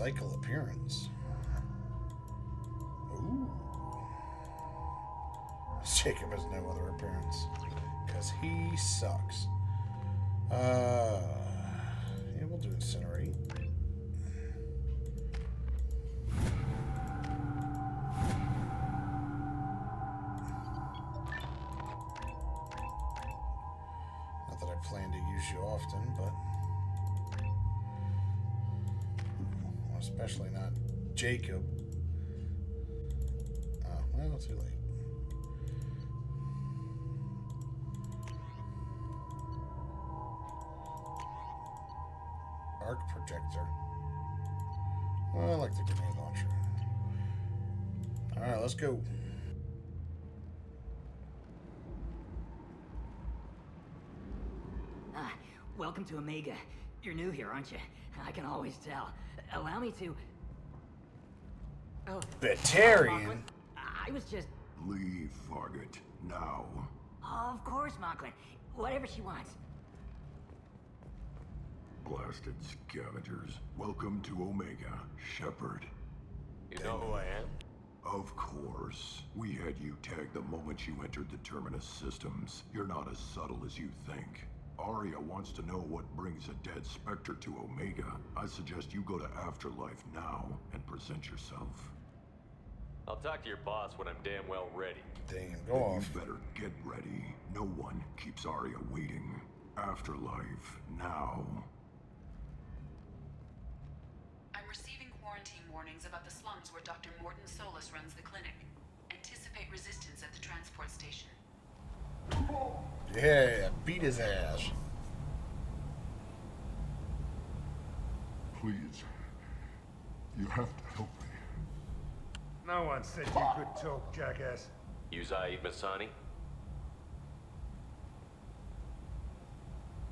Cycle appearance. Ooh. Jacob has no other appearance. Because he sucks. Yeah, we'll do Incinerate. Not that I plan to use you often, but... Especially not Jacob. Oh, well, too late. Arc projector. Well, I like the grenade launcher. Alright, let's go. Welcome to Omega. You're new here, aren't you? I can always tell. Allow me to... Oh, Batarian? I was just... Leave, Fargate. Now. Of course, Mocklin. Whatever she wants. Blasted scavengers. Welcome to Omega, Shepard. You know who I am? Of course. We had you tagged the moment you entered the Terminus systems. You're not as subtle as you think. Arya wants to know what brings a dead Spectre to Omega. I suggest you go to Afterlife now and present yourself. I'll talk to your boss when I'm damn well ready. Damn, go off. You better get ready. No one keeps Arya waiting. Afterlife now. I'm receiving quarantine warnings about the slums where Dr. Morton Solus runs the clinic. Anticipate resistance at the transport station. Yeah, beat his ass. Please. You have to help me. No one said you could talk, jackass. You Zaid Masani?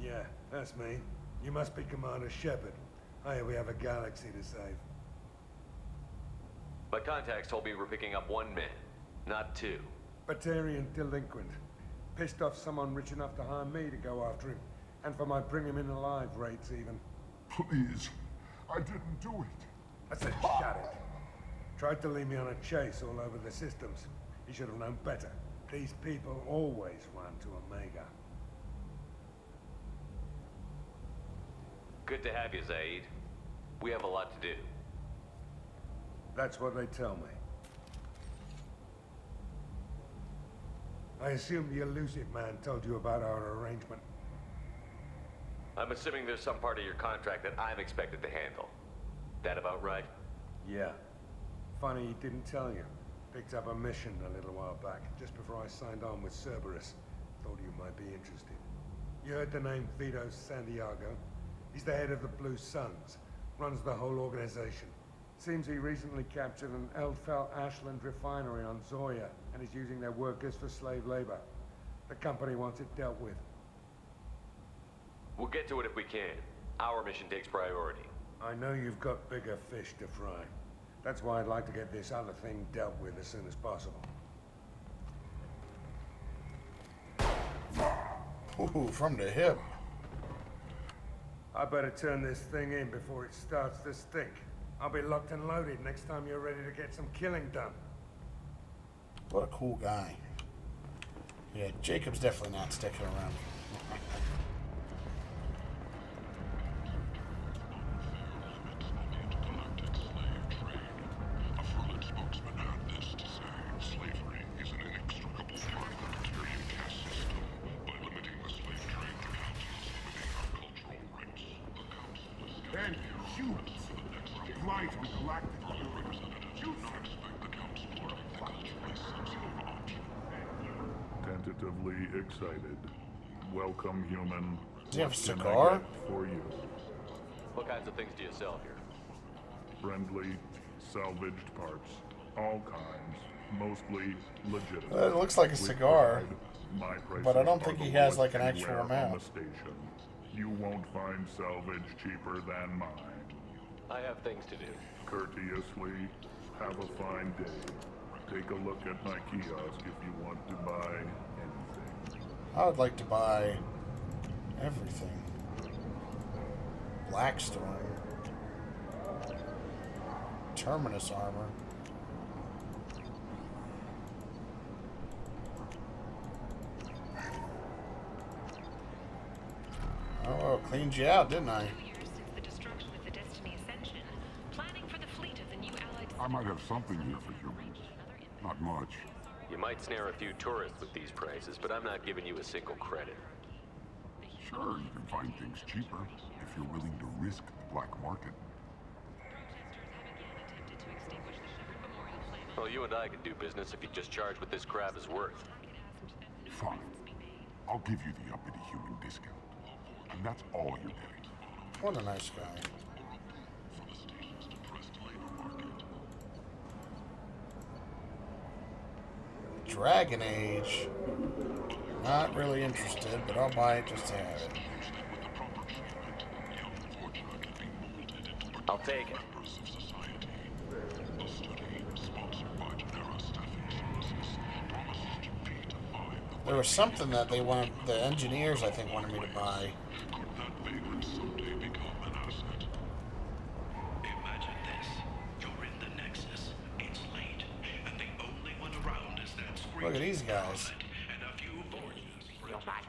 Yeah, that's me. You must be Commander Shepard. Hey, we have a galaxy to save. My contacts told me we're picking up one man, not two. Batarian delinquent. Pissed off someone rich enough to hire me to go after him. And for my bring him in alive rates even. Please. I didn't do it. I said shut it. Tried to lead me on a chase all over the systems. He should have known better. These people always run to Omega. Good to have you, Zaid. We have a lot to do. That's what they tell me. I assume the elusive man told you about our arrangement. I'm assuming there's some part of your contract that I'm expected to handle. That about right? Yeah. Funny he didn't tell you. Picked up a mission a little while back, just before I signed on with Cerberus. Thought you might be interested. You heard the name Vito Santiago? He's the head of the Blue Suns. Runs the whole organization. Seems he recently captured an Eldfell Ashland refinery on Zoya and is using their workers for slave labor. The company wants it dealt with. We'll get to it if we can. Our mission takes priority. I know you've got bigger fish to fry. That's why I'd like to get this other thing dealt with as soon as possible. Ooh, from the hip. I better turn this thing in before it starts to stink. I'll be locked and loaded next time you're ready to get some killing done. What a cool guy. Yeah, Jacob's definitely not sticking around. Then shoot! Fly from galactic borders. Shoot! Tentatively excited. Welcome, human. Does he have a What can I cigar? get for you? What kinds of things do you sell here? Friendly, salvaged parts. All kinds. Mostly legitimate. It looks like a With cigar, pride, my prices but I don't are think the he has, lowest like, an actual anywhere on amount. the station. You won't find salvage cheaper than mine. I have things to do. Courteously, have a fine day. Take a look at my kiosk if you want to buy anything. I would like to buy everything. Blackstorm. Terminus armor. Oh, well, cleaned you out, didn't I? 2 years since the destruction of the Destiny Ascension, planning for the fleet of the new Allied. I might have something here for humans. Not much. You might snare a few tourists with these prices, but I'm not giving you a single credit. Sure, you can find things cheaper if you're willing to risk the black market. Well, you and I could do business if you just charge what this crap is worth. Fine. I'll give you the uppity human discount. And that's all you're getting. What a nice guy. Dragon Age. Not really interested, but I'll buy it just to have it. I'll take it. There was something that they wanted, the engineers I think wanted me to buy. Imagine this. You're in the Nexus. It's late. And the only one around is that screen. Look at these guys. And a few forges. You might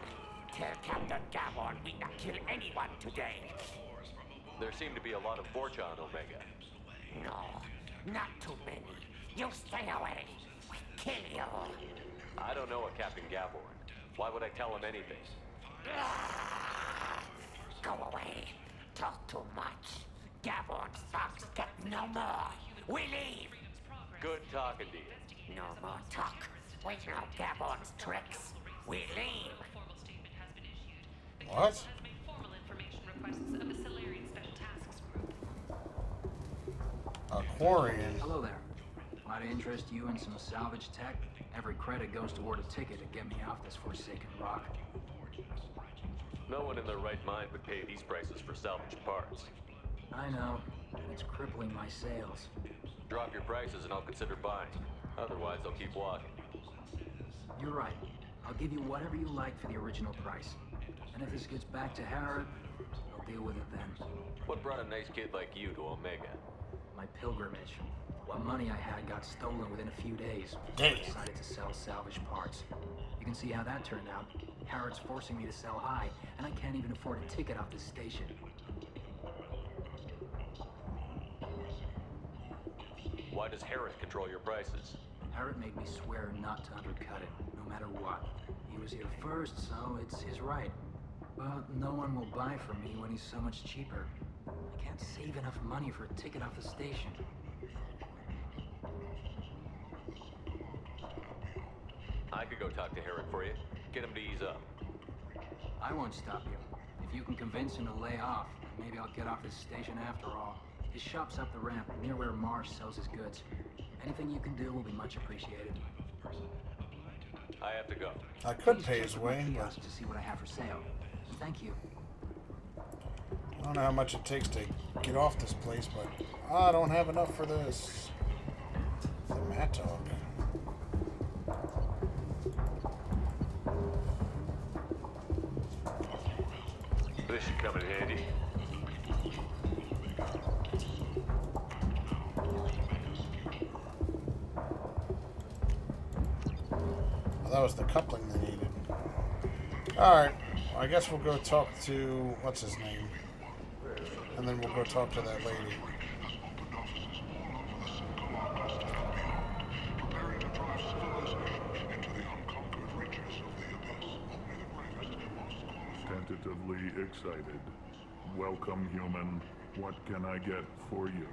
tell Captain Gavon we not kill anyone today. There seem to be a lot of Forge on Omega. No, not too many. You stay away. We kill you. I don't know a Captain Gavorn. Why would I tell him anything? Go away. Talk too much. Gavon's thugs get no more. We leave. Good talking to you. No more talk. We know Gavon's tricks. We leave. What? Aquarian. Hello there. Might interest you in some salvage tech? Every credit goes toward a ticket to get me off this forsaken rock. No one in their right mind would pay these prices for salvage parts. I know. It's crippling my sales. Drop your prices and I'll consider buying. Otherwise, I'll keep walking. You're right. I'll give you whatever you like for the original price. And if this gets back to Harrod, I'll deal with it then. What brought a nice kid like you to Omega? My pilgrimage. What money I had got stolen within a few days. Damn. I decided to sell salvage parts. You can see how that turned out. Harrod's forcing me to sell high, and I can't even afford a ticket off the station. Why does Harris control your prices? Harrod made me swear not to undercut it, no matter what. He was here first, so it's his right. But no one will buy from me when he's so much cheaper. I can't save enough money for a ticket off the station. I could go talk to Herrick for you. Get him to ease up. I won't stop you. If you can convince him to lay off, maybe I'll get off this station after all. His shop's up the ramp, near where Marsh sells his goods. Anything you can do will be much appreciated. I have to go. I could Please pay check his with my way, but kiosk to see what I have for sale. Thank you. I don't know how much it takes to get off this place, but I don't have enough for this. The Matt Talk. This should come in handy. Well, that was the coupling they needed. Alright, well, I guess we'll go talk to, what's his name? And then we'll go talk to that lady. Tentatively excited. Welcome, human. What can I get for you?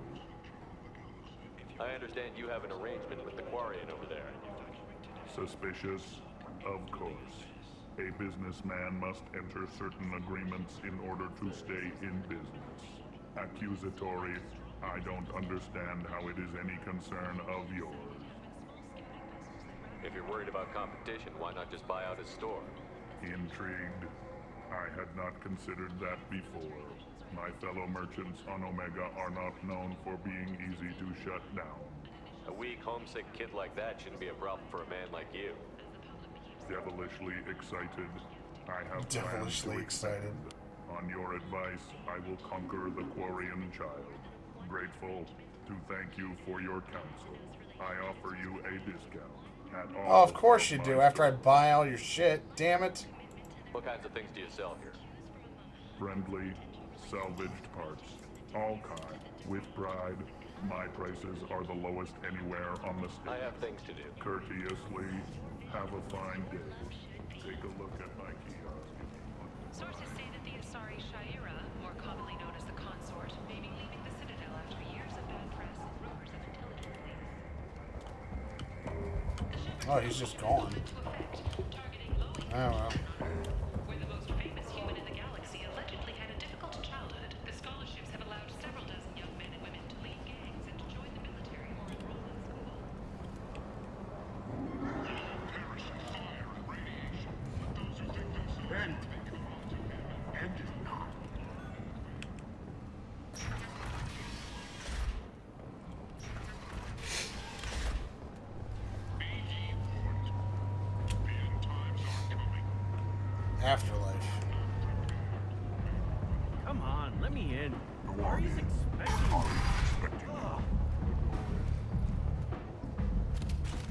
I understand you have an arrangement with the Quarian over there. Suspicious? Of course. A businessman must enter certain agreements in order to stay in business. Accusatory, I don't understand how it is any concern of yours. If you're worried about competition, why not just buy out his store? Intrigued? I had not considered that before. My fellow merchants on Omega are not known for being easy to shut down. A weak, homesick kid like that shouldn't be a problem for a man like you. Devilishly excited. I have Devilishly plans to excited. expand. On your advice, I will conquer the Quarian child. Grateful to thank you for your counsel. I offer you a discount at all. Oh, of course you of do, my after I stores. buy all your shit. Damn it. What kinds of things do you sell here? Friendly, salvaged parts, all kind, with pride. My prices are the lowest anywhere on the state. I have things to do. Courteously, have a fine day. Take a look at my kiosk. Sources say that the Asari Shaira, more commonly known as the Consort, may be leaving the Citadel after years of bad press and rumors of intelligence leaks. Oh, he's just gone. Oh, well. Where the most famous human in the galaxy allegedly had a difficult childhood, the scholarships have allowed several dozen young men and women to leave gangs and to join the military or enroll in school. Perishing fire and radiation. But those who think themselves worthy come on to him, and if not. Be ye warned. The end times are coming. Afterlife. Come on, let me in. Go on Ari's in. expecting Are me. you expecting you?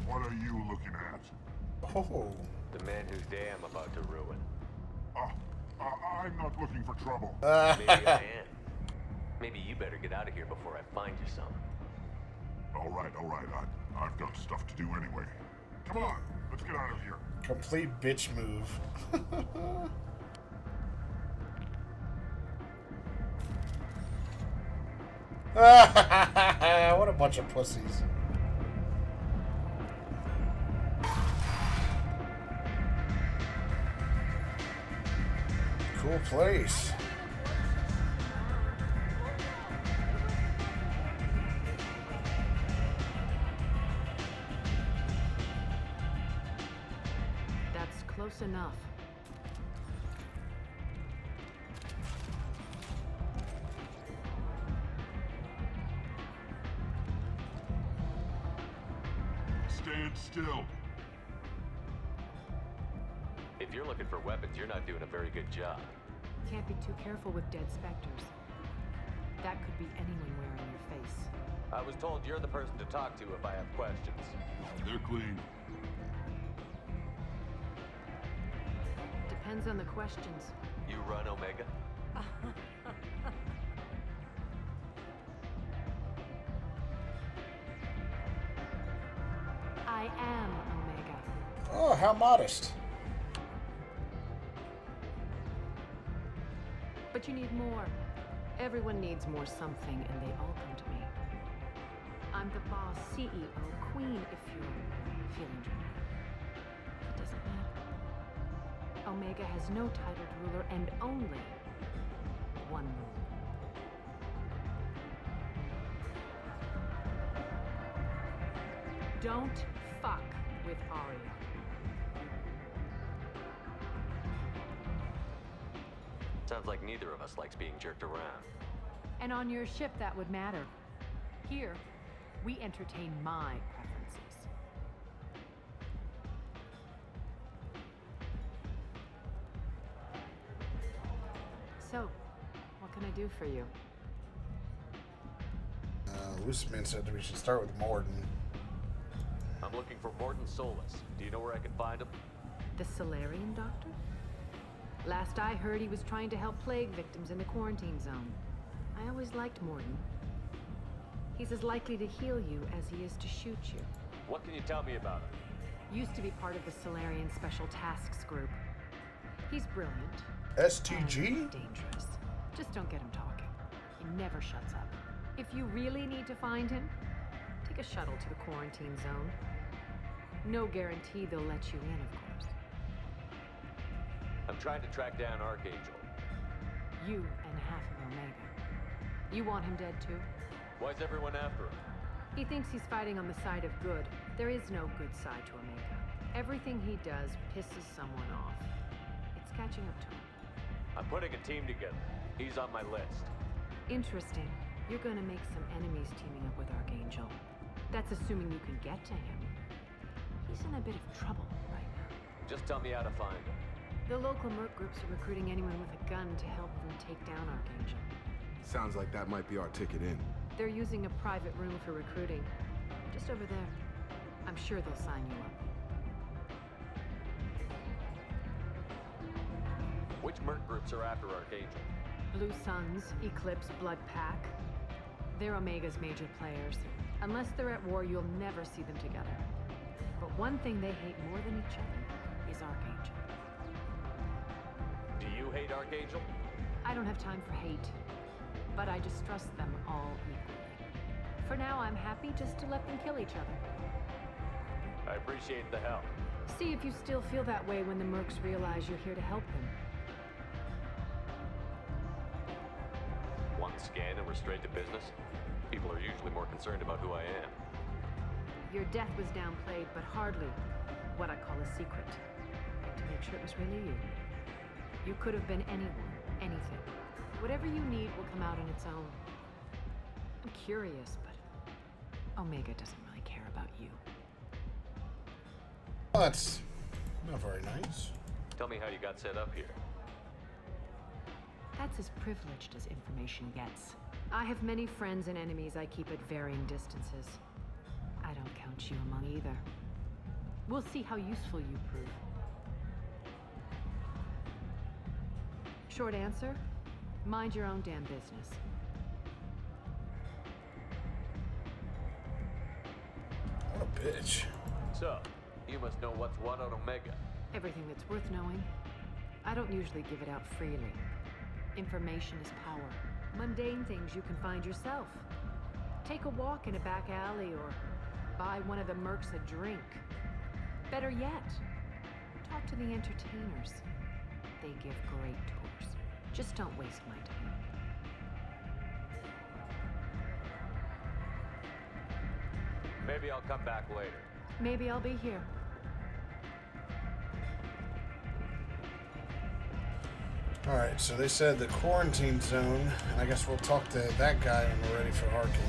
What are you looking at? Oh. The man whose day I'm about to ruin. I'm not looking for trouble. Maybe I am. Maybe you better get out of here before I find you some. All right. I've got stuff to do anyway. Come on, let's get out of here. Complete bitch move. What a bunch of pussies. Cool place. That's close enough. Stand still. If you're looking for weapons, you're not doing a very good job. Can't be too careful with dead specters. That could be anyone wearing your face. I was told you're the person to talk to if I have questions. They're clean. Depends on the questions. You run Omega? I am Omega. Oh, how modest. But you need more. Everyone needs more something, and they all come to me. I'm the boss, CEO, queen, if you're feeling dramatic. It doesn't matter. Omega has no titled ruler and only one rule. Don't fuck with Aria. Sounds like neither of us likes being jerked around. And on your ship, that would matter. Here, we entertain my preferences. So, what can I do for you? Luciman said that we should start with Morden. I'm looking for Morton Solus. Do you know where I can find him? The Solarian doctor? Last I heard, he was trying to help plague victims in the quarantine zone. I always liked Morden. He's as likely to heal you as he is to shoot you. What can you tell me about him? Used to be part of the Solarian Special Tasks Group. He's brilliant. STG? And dangerous. Just don't get him talking. He never shuts up. If you really need to find him, take a shuttle to the quarantine zone. No guarantee they'll let you in, of course. I'm trying to track down Archangel. You and half of Omega. You want him dead too? Why's everyone after him? He thinks he's fighting on the side of good. There is no good side to Omega. Everything he does pisses someone off. It's catching up to him. I'm putting a team together. He's on my list. Interesting. You're gonna make some enemies teaming up with Archangel. That's assuming you can get to him. He's in a bit of trouble right now. Just tell me how to find him. The local merc groups are recruiting anyone with a gun to help them take down Archangel. Sounds like that might be our ticket in. They're using a private room for recruiting. Just over there. I'm sure they'll sign you up. Which merc groups are after Archangel? Blue Suns, Eclipse, Blood Pack. They're Omega's major players. Unless they're at war, you'll never see them together. But one thing they hate more than each other is Archangel. Do you hate Archangel? I don't have time for hate, but I distrust them all equally. For now, I'm happy just to let them kill each other. I appreciate the help. See if you still feel that way when the mercs realize you're here to help them. One scan and we're straight to business? People are usually more concerned about who I am. Your death was downplayed, but hardly what I call a secret. To make sure it was really you. You could have been anyone, anything. Whatever you need will come out on its own. I'm curious, but Omega doesn't really care about you. Well, that's not very nice. Tell me how you got set up here. That's as privileged as information gets. I have many friends and enemies I keep at varying distances. I don't count you among either. We'll see how useful you prove. Short answer, mind your own damn business. What a bitch. So, you must know what's what on Omega. Everything that's worth knowing. I don't usually give it out freely. Information is power. Mundane things you can find yourself. Take a walk in a back alley or buy one of the mercs a drink. Better yet, talk to the entertainers. They give great tours. Just don't waste my time. Maybe I'll come back later. Maybe I'll be here. Alright, so they said the quarantine zone, and I guess we'll talk to that guy when we're ready for Archangel.